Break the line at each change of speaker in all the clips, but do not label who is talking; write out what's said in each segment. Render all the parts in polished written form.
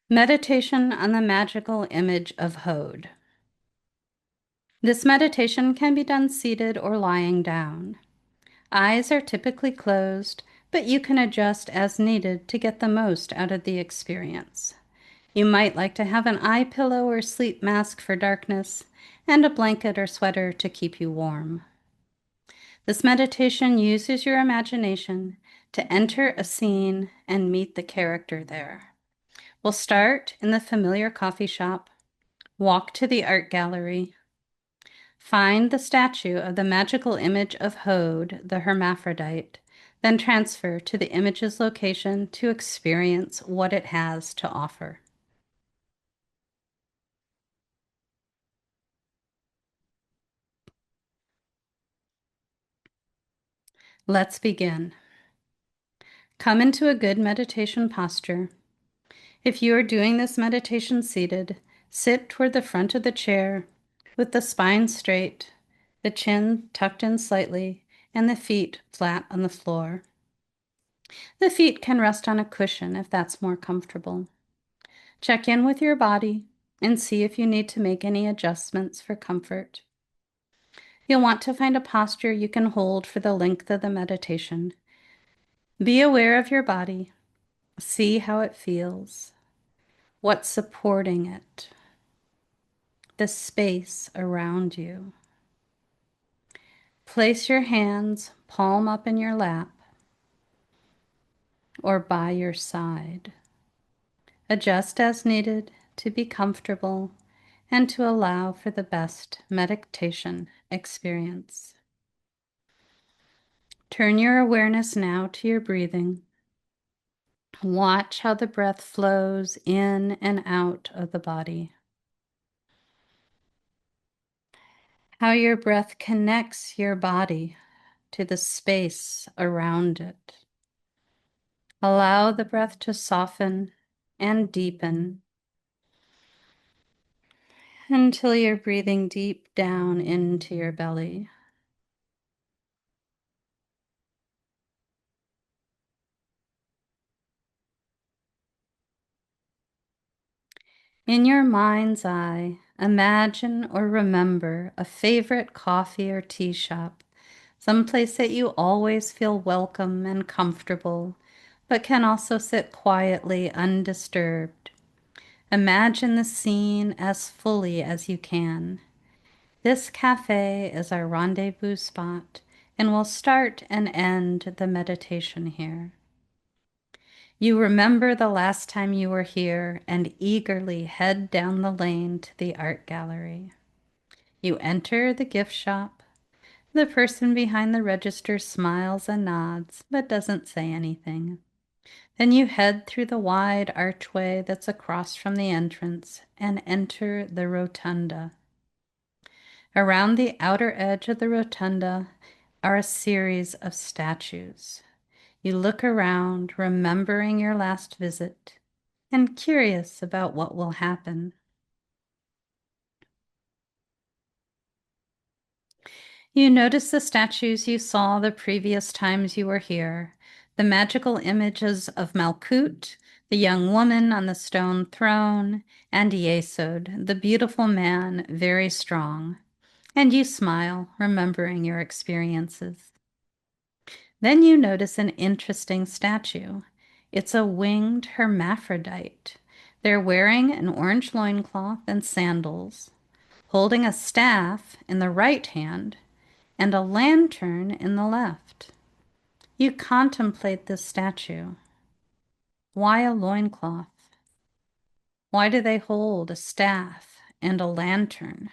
Meditation on the magical image of Hod. This meditation can be done seated or lying down. Eyes are typically closed, but you can adjust as needed to get the most out of the experience. You might like to have an eye pillow or sleep mask for darkness, and a blanket or sweater to keep you warm. This meditation uses your imagination to enter a scene and meet the character there. We'll start in the familiar coffee shop. Walk to the art gallery. Find the statue of the magical image of Hod, the hermaphrodite, then transfer to the image's location to experience what it has to offer. Let's begin. Come into a good meditation posture. If you are doing this meditation seated, sit toward the front of the chair with the spine straight, the chin tucked in slightly, and the feet flat on the floor. The feet can rest on a cushion if that's more comfortable. Check in with your body and see if you need to make any adjustments for comfort. You'll want to find a posture you can hold for the length of the meditation. Be aware of your body. See how it feels. What's supporting it? The space around you. Place your hands palm up in your lap or by your side. Adjust as needed to be comfortable and to allow for the best meditation experience. Turn your awareness now to your breathing. Watch how the breath flows in and out of the body. How your breath connects your body to the space around it. Allow the breath to soften and deepen until you're breathing deep down into your belly. In your mind's eye, imagine or remember a favorite coffee or tea shop, someplace that you always feel welcome and comfortable, but can also sit quietly undisturbed. Imagine the scene as fully as you can. This cafe is our rendezvous spot, and we'll start and end the meditation here. You remember the last time you were here and eagerly head down the lane to the art gallery. You enter the gift shop. The person behind the register smiles and nods, but doesn't say anything. Then you head through the wide archway that's across from the entrance and enter the rotunda. Around the outer edge of the rotunda are a series of statues. You look around, remembering your last visit and curious about what will happen. You notice the statues you saw the previous times you were here, the magical images of Malkut, the young woman on the stone throne, and Yesod, the beautiful man, very strong. And you smile, remembering your experiences. Then you notice an interesting statue. It's a winged hermaphrodite. They're wearing an orange loincloth and sandals, holding a staff in the right hand and a lantern in the left. You contemplate this statue. Why a loincloth? Why do they hold a staff and a lantern?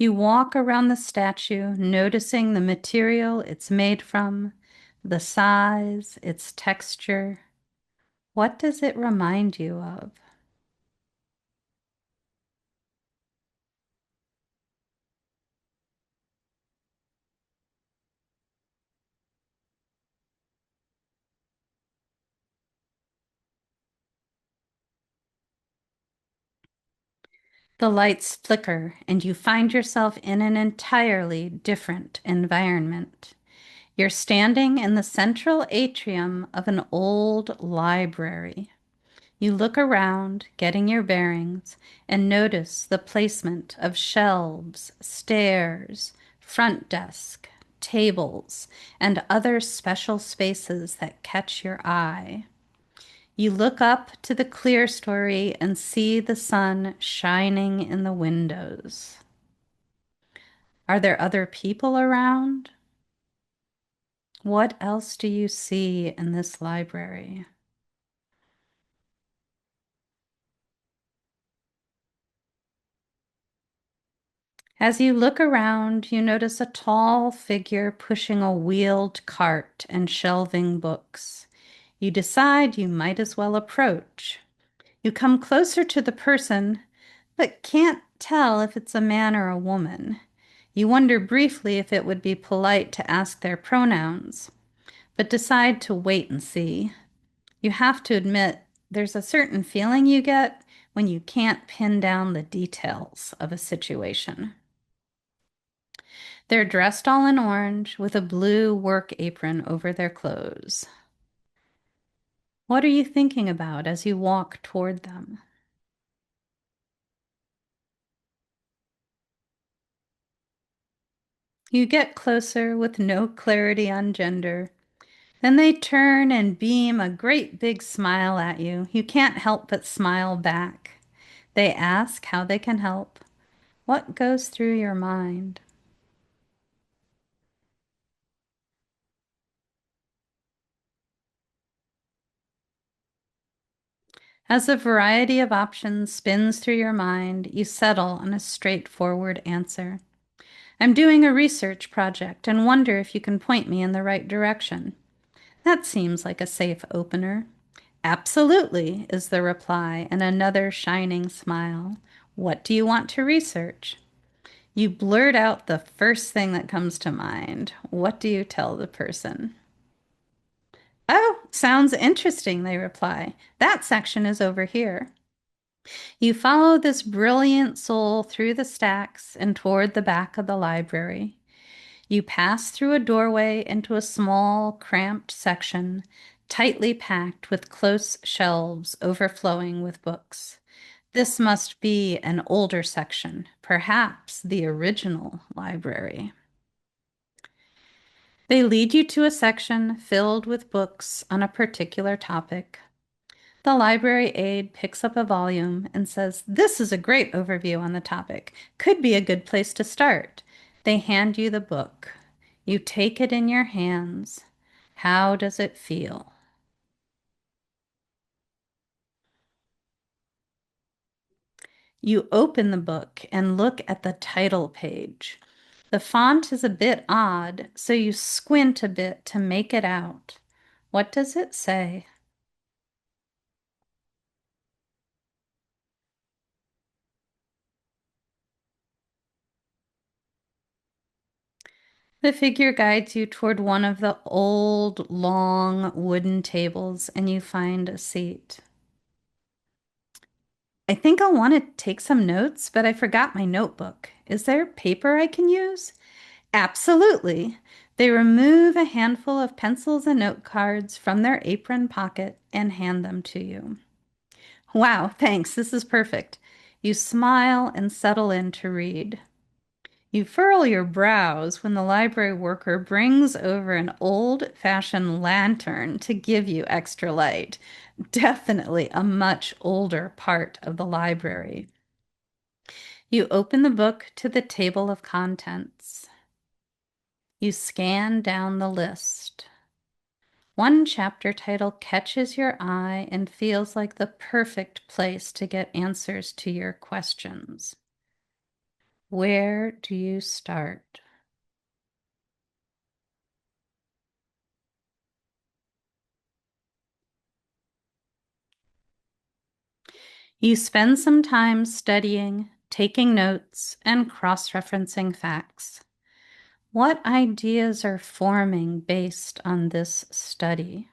You walk around the statue, noticing the material it's made from, the size, its texture. What does it remind you of? The lights flicker, and you find yourself in an entirely different environment. You're standing in the central atrium of an old library. You look around, getting your bearings, and notice the placement of shelves, stairs, front desk, tables, and other special spaces that catch your eye. You look up to the clerestory and see the sun shining in the windows. Are there other people around? What else do you see in this library? As you look around, you notice a tall figure pushing a wheeled cart and shelving books. You decide you might as well approach. You come closer to the person, but can't tell if it's a man or a woman. You wonder briefly if it would be polite to ask their pronouns, but decide to wait and see. You have to admit, there's a certain feeling you get when you can't pin down the details of a situation. They're dressed all in orange with a blue work apron over their clothes. What are you thinking about as you walk toward them? You get closer with no clarity on gender. Then they turn and beam a great big smile at you. You can't help but smile back. They ask how they can help. What goes through your mind? As a variety of options spins through your mind, you settle on a straightforward answer. I'm doing a research project and wonder if you can point me in the right direction. That seems like a safe opener. Absolutely, is the reply, and another shining smile. What do you want to research? You blurt out the first thing that comes to mind. What do you tell the person? Oh, sounds interesting, they reply. That section is over here. You follow this brilliant soul through the stacks and toward the back of the library. You pass through a doorway into a small, cramped section, tightly packed with close shelves overflowing with books. This must be an older section, perhaps the original library. They lead you to a section filled with books on a particular topic. The library aide picks up a volume and says, "This is a great overview on the topic. Could be a good place to start." They hand you the book. You take it in your hands. How does it feel? You open the book and look at the title page. The font is a bit odd, so you squint a bit to make it out. What does it say? The figure guides you toward one of the old, long wooden tables, and you find a seat. I think I'll want to take some notes, but I forgot my notebook. Is there paper I can use? Absolutely. They remove a handful of pencils and note cards from their apron pocket and hand them to you. Wow, thanks. This is perfect. You smile and settle in to read. You furrow your brows when the library worker brings over an old-fashioned lantern to give you extra light. Definitely a much older part of the library. You open the book to the table of contents. You scan down the list. One chapter title catches your eye and feels like the perfect place to get answers to your questions. Where do you start? You spend some time studying, taking notes, and cross-referencing facts. What ideas are forming based on this study?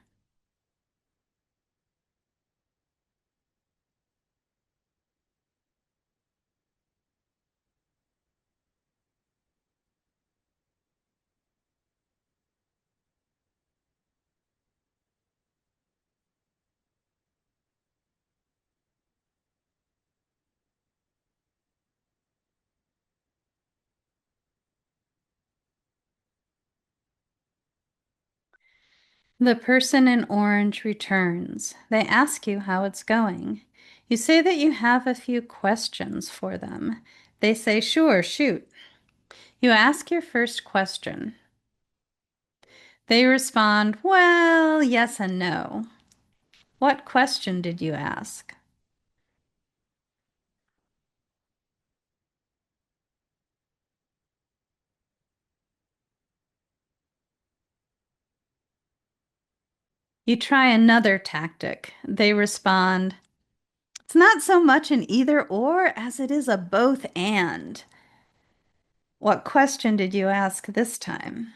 The person in orange returns. They ask you how it's going. You say that you have a few questions for them. They say, sure, shoot. You ask your first question. They respond, well, yes and no. What question did you ask? You try another tactic. They respond, it's not so much an either or as it is a both and. What question did you ask this time?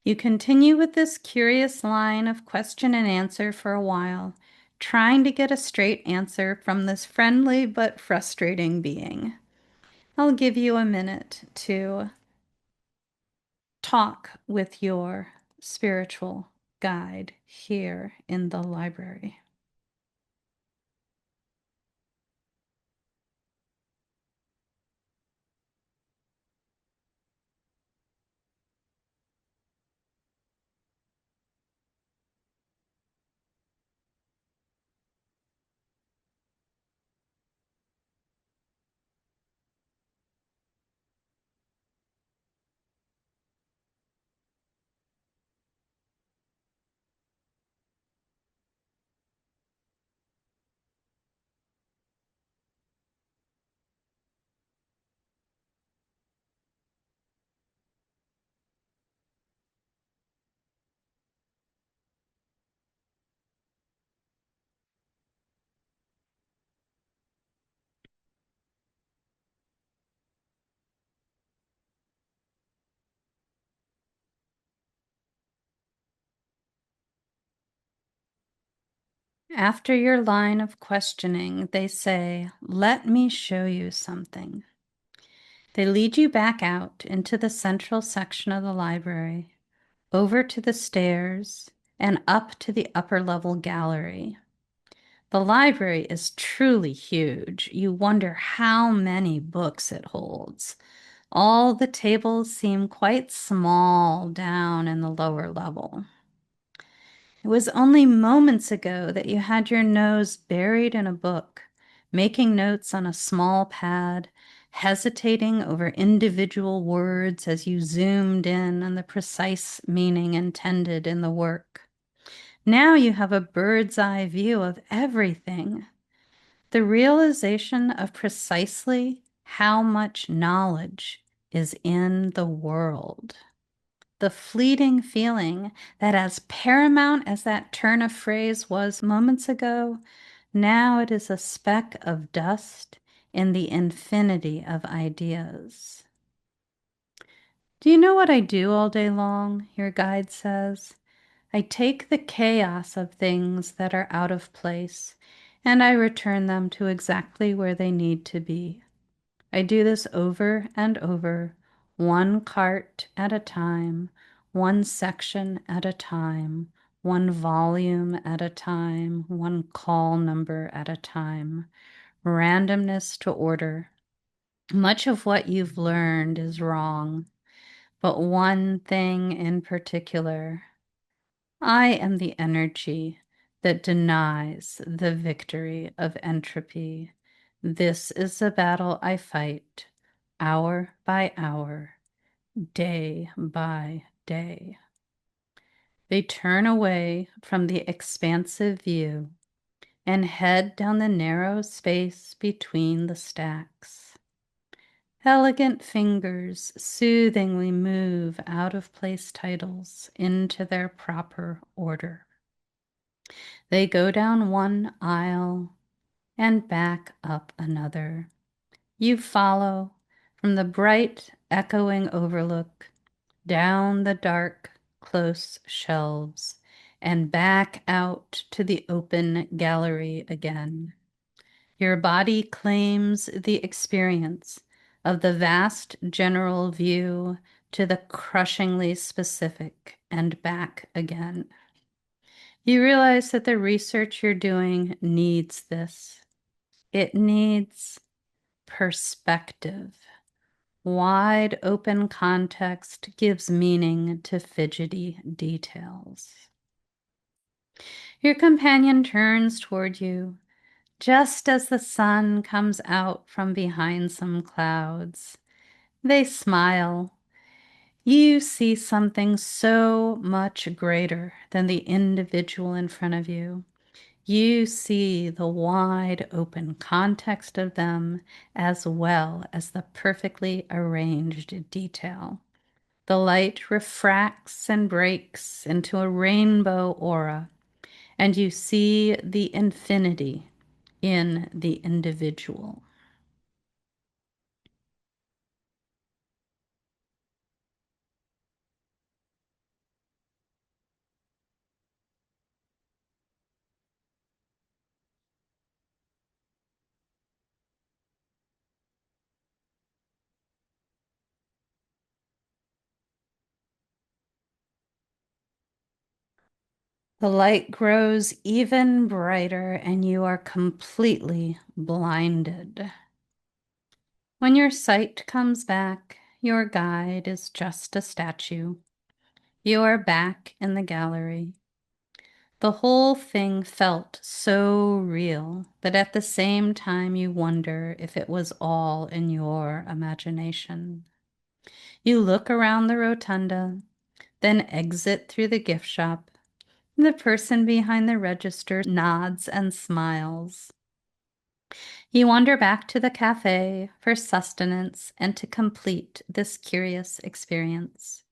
You continue with this curious line of question and answer for a while, trying to get a straight answer from this friendly but frustrating being. I'll give you a minute to talk with your spiritual guide here in the library. After your line of questioning, they say, let me show you something. They lead you back out into the central section of the library, over to the stairs, and up to the upper level gallery. The library is truly huge. You wonder how many books it holds. All the tables seem quite small down in the lower level. It was only moments ago that you had your nose buried in a book, making notes on a small pad, hesitating over individual words as you zoomed in on the precise meaning intended in the work. Now you have a bird's eye view of everything. The realization of precisely how much knowledge is in the world. The fleeting feeling that as paramount as that turn of phrase was moments ago, now it is a speck of dust in the infinity of ideas. Do you know what I do all day long? Your guide says. I take the chaos of things that are out of place and I return them to exactly where they need to be. I do this over and over, one cart at a time, one section at a time, one volume at a time, one call number at a time. Randomness to order. Much of what you've learned is wrong, but one thing in particular. I am the energy that denies the victory of entropy. This is the battle I fight, hour by hour, day by day. They turn away from the expansive view and head down the narrow space between the stacks. Elegant fingers soothingly move out of place titles into their proper order. They go down one aisle and back up another. You follow from the bright, echoing overlook, down the dark, close shelves, and back out to the open gallery again. Your body claims the experience of the vast general view to the crushingly specific and back again. You realize that the research you're doing needs this. It needs perspective. Wide open context gives meaning to fidgety details. Your companion turns toward you just as the sun comes out from behind some clouds. They smile. You see something so much greater than the individual in front of you. You see the wide open context of them as well as the perfectly arranged detail. The light refracts and breaks into a rainbow aura, and you see the infinity in the individual. The light grows even brighter, and you are completely blinded. When your sight comes back, your guide is just a statue. You are back in the gallery. The whole thing felt so real, but at the same time you wonder if it was all in your imagination. You look around the rotunda, then exit through the gift shop. The person behind the register nods and smiles. You wander back to the cafe for sustenance and to complete this curious experience.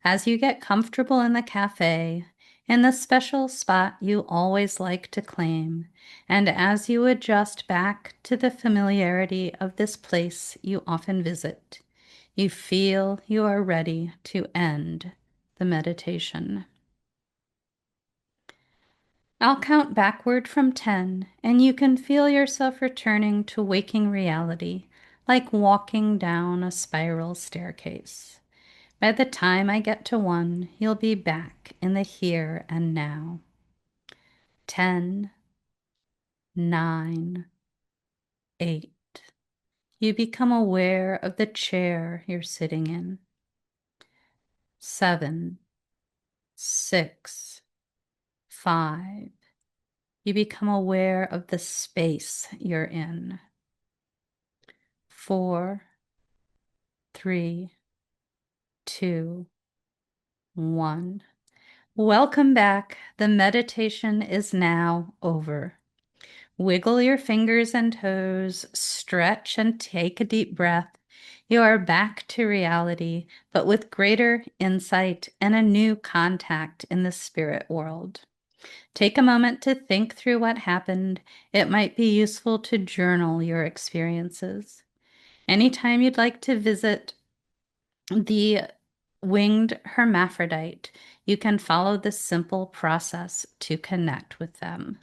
As you get comfortable in the cafe, in the special spot you always like to claim, and as you adjust back to the familiarity of this place you often visit, you feel you are ready to end the meditation. I'll count backward from 10, and you can feel yourself returning to waking reality, like walking down a spiral staircase. By the time I get to 1, you'll be back in the here and now. 10, 9, 8. You become aware of the chair you're sitting in. 7, 6, 5. You become aware of the space you're in. 4, 3, 2, 1. Welcome back. The meditation is now over. Wiggle your fingers and toes, stretch and take a deep breath. You are back to reality, but with greater insight and a new contact in the spirit world. Take a moment to think through what happened. It might be useful to journal your experiences. Anytime you'd like to visit the winged hermaphrodite, you can follow this simple process to connect with them.